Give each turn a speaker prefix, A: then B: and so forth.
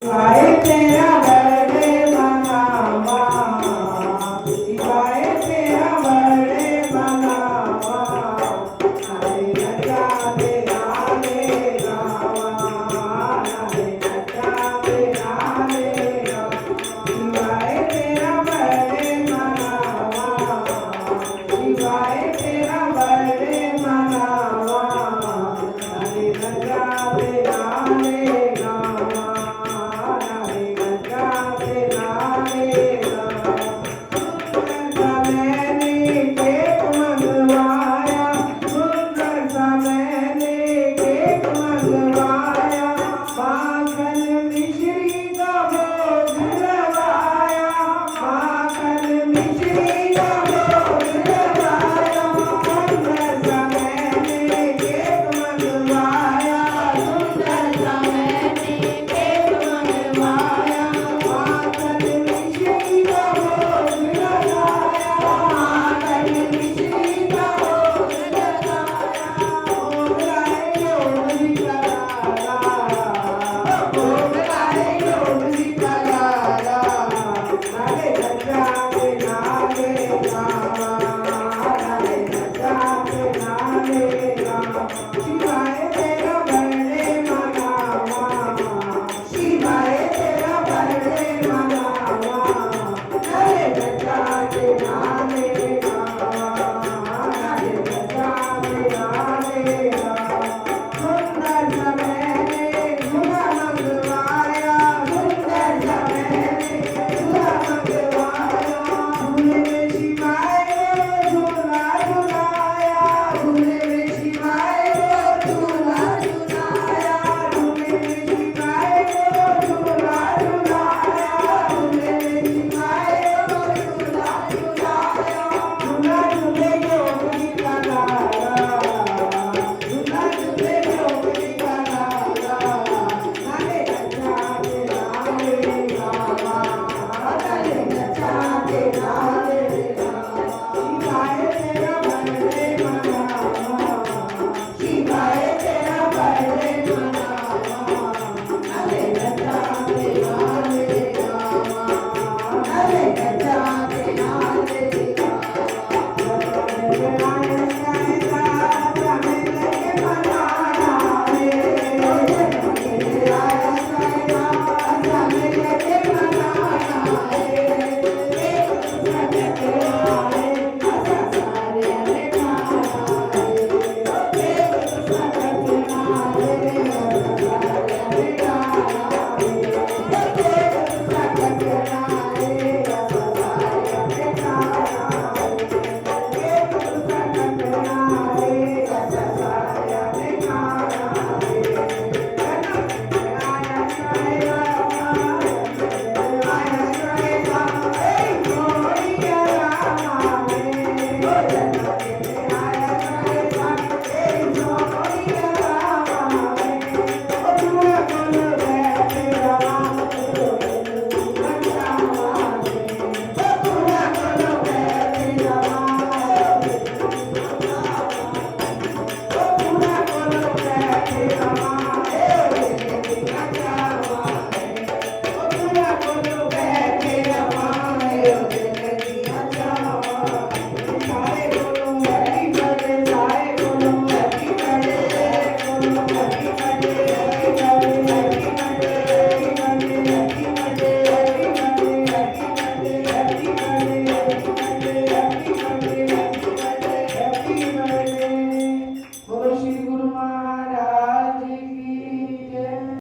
A: शिवाय तेरा बर्थडे मनावा, शिवाय तेरा बर्थडे मनावा, अरे नचा तेरा रे गावा, अरे नचा तेरा रे गावा, शिवाय तेरा बर्थडे मनावा, शिवाय तेरा बर्थडे मनावा, अरे नचा तेरा रे गावा, अरे नचा तेरा रे गावा। सुंदर सा मैंने केक मंगवाया, सुंदर सा मैंने केक मंगवाया, माखन मिश्री का भोग लगाया, माखन मिश्री का भोग लगाया। सुंदर सा मैंने केक मंगवाया, सुंदर सा मैंने केक मंगवाया,